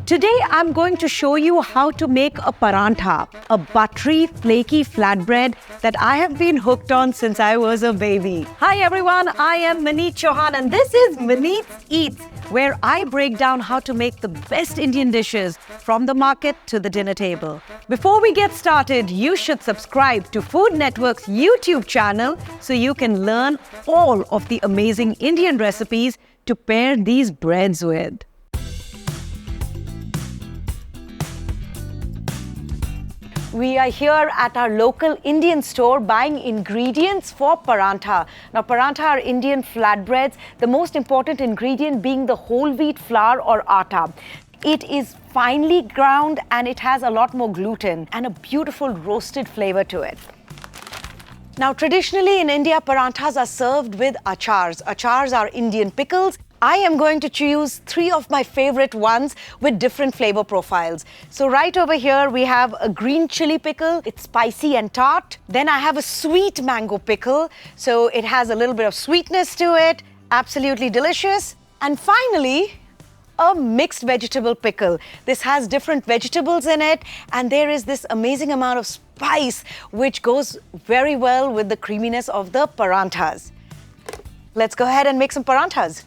Today I'm going to show you how to make a parantha, a buttery, flaky flatbread that I have been hooked on since I was a baby. Hi everyone, I am Maneet Chauhan and this is Maneet Eats, where I break down how to make the best Indian dishes from the market to the dinner table. Before we get started, you should subscribe to Food Network's YouTube channel so you can learn all of the amazing Indian recipes to pair these breads with. We are here at our local Indian store buying ingredients for parantha. Now, parantha are Indian flatbreads, the most important ingredient being the whole wheat flour or atta. It is finely ground and it has a lot more gluten and a beautiful roasted flavor to it. Now, traditionally in India, paranthas are served with achars. Achars are Indian pickles. I am going to choose 3 of my favorite ones with different flavor profiles. So right over here, we have a green chili pickle. It's spicy and tart. Then I have a sweet mango pickle. So it has a little bit of sweetness to it. Absolutely delicious. And finally, a mixed vegetable pickle. This has different vegetables in it, and there is this amazing amount of spice which goes very well with the creaminess of the paranthas. Let's go ahead and make some paranthas.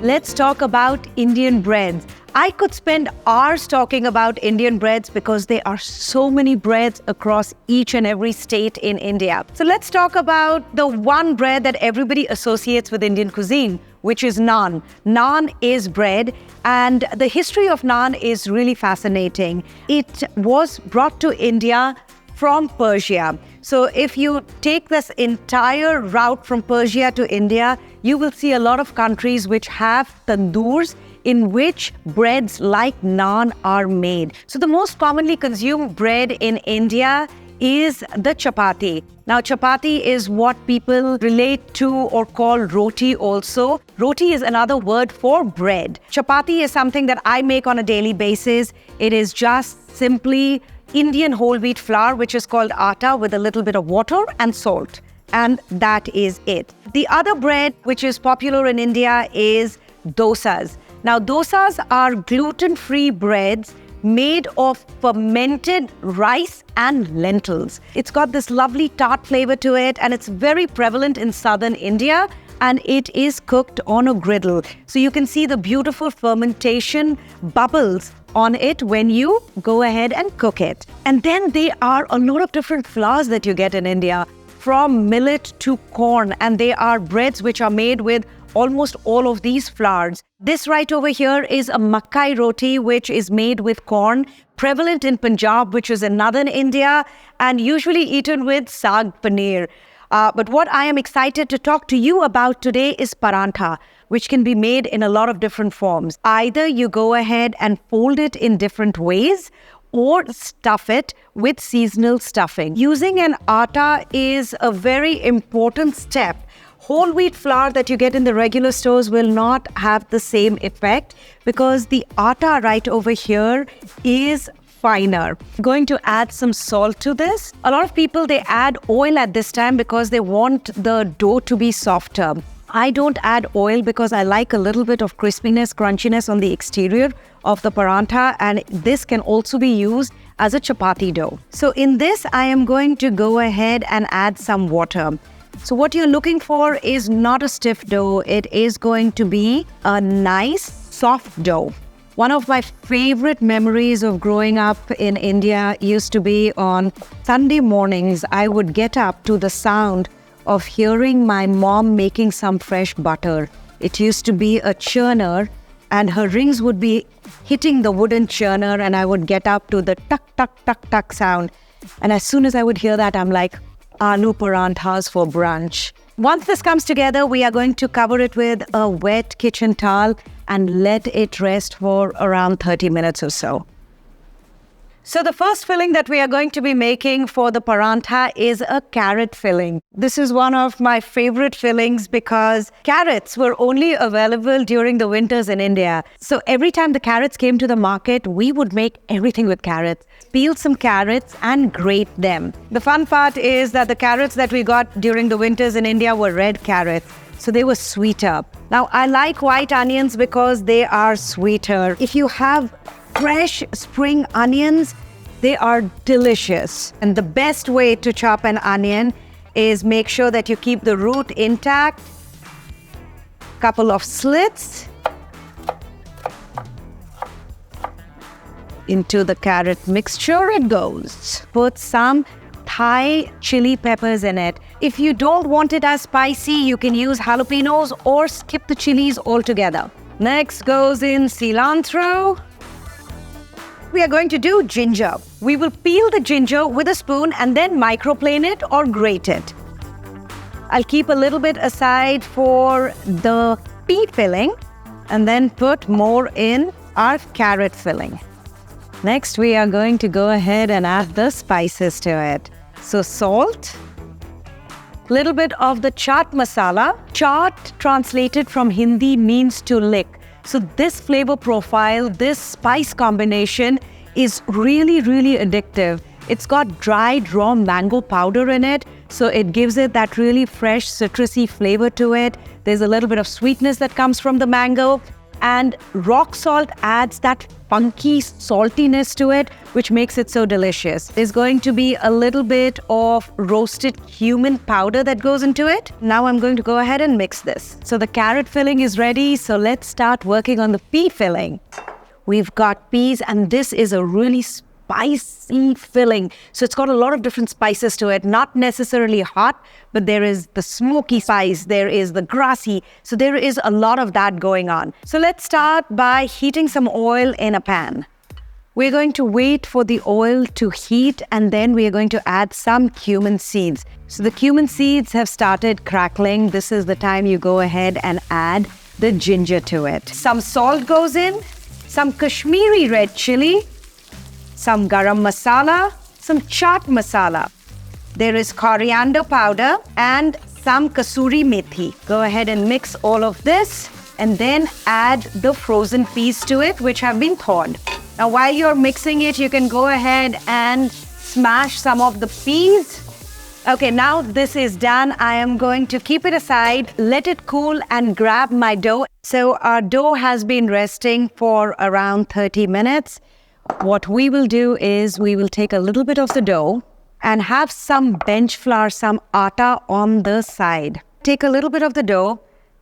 Let's talk about Indian breads. I could spend hours talking about Indian breads because there are so many breads across each and every state in India. So let's talk about the one bread that everybody associates with Indian cuisine, which is naan. Naan is bread, and the history of naan is really fascinating. It was brought to India from Persia. So if you take this entire route from Persia to India, you will see a lot of countries which have tandoors in which breads like naan are made. So the most commonly consumed bread in India is the chapati. Now, chapati is what people relate to or call roti also. Roti is another word for bread. Chapati is something that I make on a daily basis. It is just simply Indian whole wheat flour, which is called atta, with a little bit of water and salt. And that is it. The other bread which is popular in India is dosas. Now, dosas are gluten-free breads made of fermented rice and lentils. It's got this lovely tart flavor to it, and it's very prevalent in southern India, and it is cooked on a griddle. So you can see the beautiful fermentation bubbles on it when you go ahead and cook it. And then there are a lot of different flours that you get in India, from millet to corn, and they are breads which are made with almost all of these flours. This right over here is a makai roti, which is made with corn, prevalent in Punjab, which is in northern India, and usually eaten with saag paneer. But what I am excited to talk to you about today is parantha, which can be made in a lot of different forms. Either you go ahead and fold it in different ways, or stuff it with seasonal stuffing. Using an atta is a very important step. Whole wheat flour that you get in the regular stores will not have the same effect because the atta right over here is finer. I'm going to add some salt to this. A lot of people, they add oil at this time because they want the dough to be softer. I don't add oil because I like a little bit of crispiness, crunchiness on the exterior of the parantha, and this can also be used as a chapati dough. So in this, I am going to go ahead and add some water. So what you're looking for is not a stiff dough. It is going to be a nice, soft dough. One of my favorite memories of growing up in India used to be on Sunday mornings. I would get up to the sound of hearing my mom making some fresh butter. It used to be a churner, and her rings would be hitting the wooden churner, and I would get up to the tuck, tuck, tuck, tuck sound. And as soon as I would hear that, I'm like, aloo paranthas for brunch. Once this comes together, we are going to cover it with a wet kitchen towel and let it rest for around 30 minutes or so. So the first filling that we are going to be making for the parantha is a carrot filling. This is one of my favorite fillings because carrots were only available during the winters in India. So every time the carrots came to the market, we would make everything with carrots. Peel some carrots and grate them. The fun part is that the carrots that we got during the winters in India were red carrots. so they were sweeter. Now, I like white onions because they are sweeter. If you have fresh spring onions, they are delicious. And the best way to chop an onion is make sure that you keep the root intact. Couple of slits into the carrot mixture it goes. Put some Thai chili peppers in it. If you don't want it as spicy, you can use jalapenos or skip the chilies altogether. Next goes in cilantro. We are going to do ginger. We will peel the ginger with a spoon and then microplane it or grate it. I'll keep a little bit aside for the pea filling and then put more in our carrot filling. Next, we are going to go ahead and add the spices to it. So salt, little bit of the chaat masala. Chaat translated from Hindi means to lick. So this flavor profile, this spice combination is really, really addictive. It's got dried raw mango powder in it, so it gives it that really fresh citrusy flavor to it. There's a little bit of sweetness that comes from the mango, and rock salt adds that funky saltiness to it, which makes it so delicious. There's going to be a little bit of roasted cumin powder that goes into it. Now I'm going to go ahead and mix this. So the carrot filling is ready, so let's start working on the pea filling. We've got peas, and this is a really spicy filling. So it's got a lot of different spices to it, not necessarily hot, but there is the smoky spice, there is the grassy. So there is a lot of that going on. So let's start by heating some oil in a pan. We're going to wait for the oil to heat, and then we are going to add some cumin seeds. So the cumin seeds have started crackling. This is the time you go ahead and add the ginger to it. Some salt goes in, some Kashmiri red chili, some garam masala, some chaat masala. There is coriander powder and some kasuri methi. Go ahead and mix all of this and then add the frozen peas to it, which have been thawed. Now, while you're mixing it, you can go ahead and smash some of the peas. Okay, now this is done. I am going to keep it aside, let it cool, and grab my dough. So our dough has been resting for around 30 minutes. What we will do is we will take a little bit of the dough and have some bench flour, some atta on the side. Take a little bit of the dough,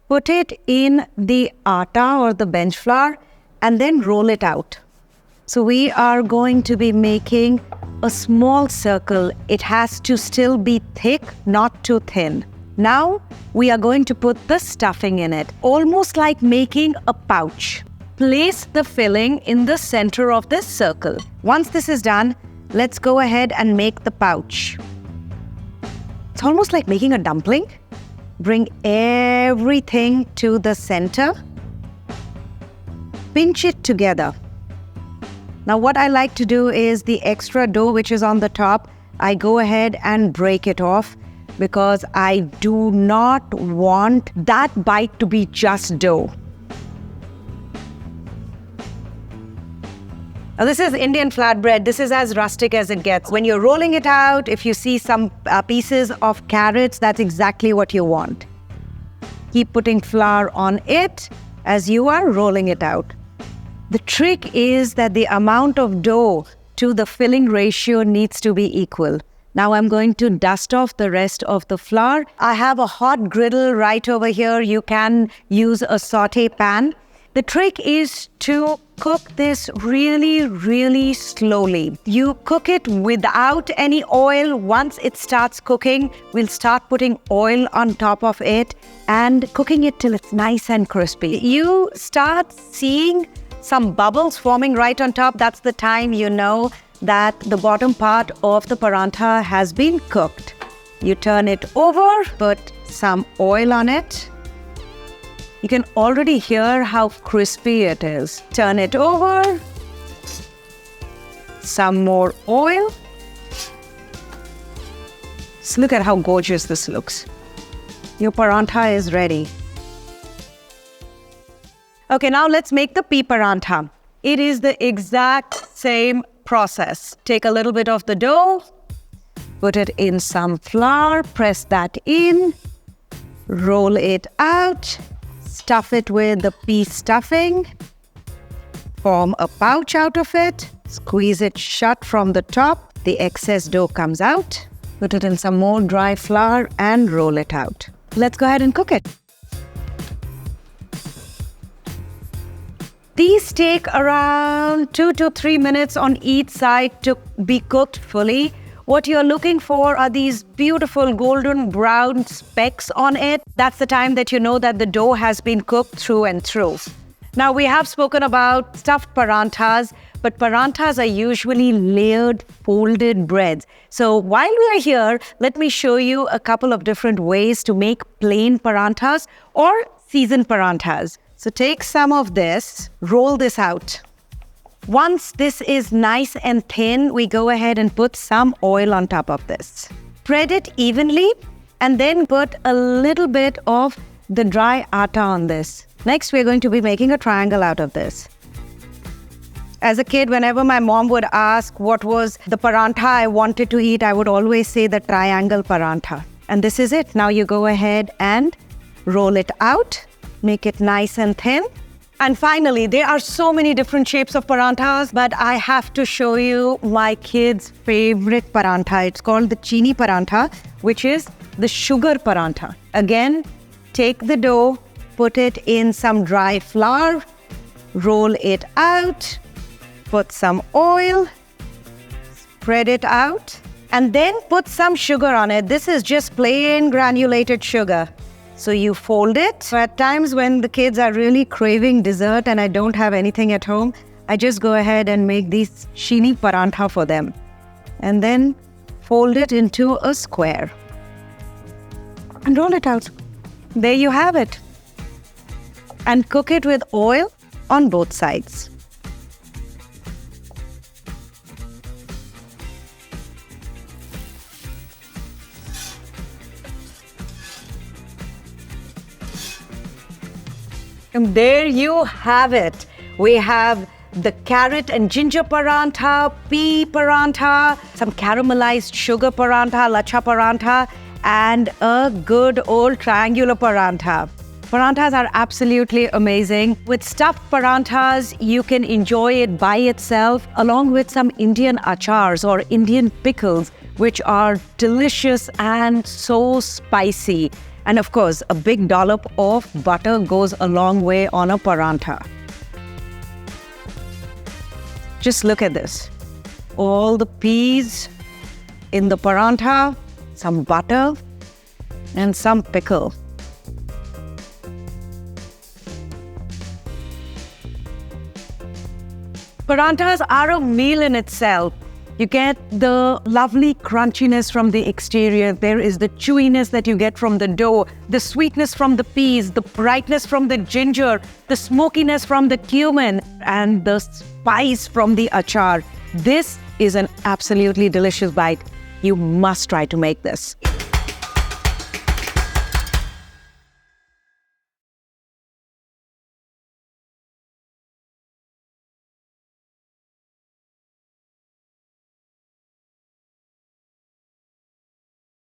put it in the atta or the bench flour, and then roll it out. So we are going to be making a small circle. It has to still be thick, not too thin. Now we are going to put the stuffing in it, almost like making a pouch. Place the filling in the center of this circle. Once this is done, let's go ahead and make the pouch. It's almost like making a dumpling. Bring everything to the center. Pinch it together. Now what I like to do is the extra dough which is on the top, I go ahead and break it off because I do not want that bite to be just dough. Now this is Indian flatbread. This is as rustic as it gets. When you're rolling it out, if you see some pieces of carrots, that's exactly what you want. Keep putting flour on it as you are rolling it out. The trick is that the amount of dough to the filling ratio needs to be equal. Now I'm going to dust off the rest of the flour. I have a hot griddle right over here. You can use a saute pan. The trick is to cook this really, really slowly. You cook it without any oil. Once it starts cooking, we'll start putting oil on top of it and cooking it till it's nice and crispy. You start seeing some bubbles forming right on top. That's the time you know that the bottom part of the parantha has been cooked. You turn it over, put some oil on it. You can already hear how crispy it is. Turn it over. Some more oil. So look at how gorgeous this looks. Your parantha is ready. Okay, now let's make the pea parantha. It is the exact same process. Take a little bit of the dough, put it in some flour, press that in, Roll it out, stuff it with the pea stuffing, form a pouch out of it, squeeze it shut from the top, the excess dough comes out, put it in some more dry flour and roll it out. Let's go ahead and cook it. These take around 2 to 3 minutes on each side to be cooked fully. What you're looking for are these beautiful golden brown specks on it. That's the time that you know that the dough has been cooked through and through. Now, we have spoken about stuffed parathas, but parathas are usually layered, folded breads. So while we are here, let me show you a couple of different ways to make plain parathas or seasoned parathas. So take some of this, roll this out. Once this is nice and thin, we go ahead and put some oil on top of this. Spread it evenly and then put a little bit of the dry atta on this. Next, we're going to be making a triangle out of this. As a kid, whenever my mom would ask what was the paratha I wanted to eat, I would always say the triangle paratha. And this is it. Now you go ahead and roll it out, make it nice and thin. And finally, there are so many different shapes of parathas, but I have to show you my kids' favorite paratha. It's called the chini paratha, which is the sugar paratha. Again, take the dough, put it in some dry flour, roll it out, put some oil, spread it out, and then put some sugar on it. This is just plain granulated sugar. So you fold it. So at times when the kids are really craving dessert and I don't have anything at home, I just go ahead and make these chini paratha for them. And then fold it into a square. And roll it out. There you have it. And cook it with oil on both sides. And there you have it. We have the carrot and ginger paratha, pea paratha, some caramelized sugar paratha, lacha paratha, and a good old triangular paratha. Parathas are absolutely amazing. With stuffed parathas, you can enjoy it by itself along with some Indian achars or Indian pickles, which are delicious and so spicy. And of course, a big dollop of butter goes a long way on a paratha. Just look at this. All the peas in the paratha, some butter, and some pickle. Parathas are a meal in itself. You get the lovely crunchiness from the exterior. There is the chewiness that you get from the dough, the sweetness from the peas, the brightness from the ginger, the smokiness from the cumin, and the spice from the achar. This is an absolutely delicious bite. You must try to make this.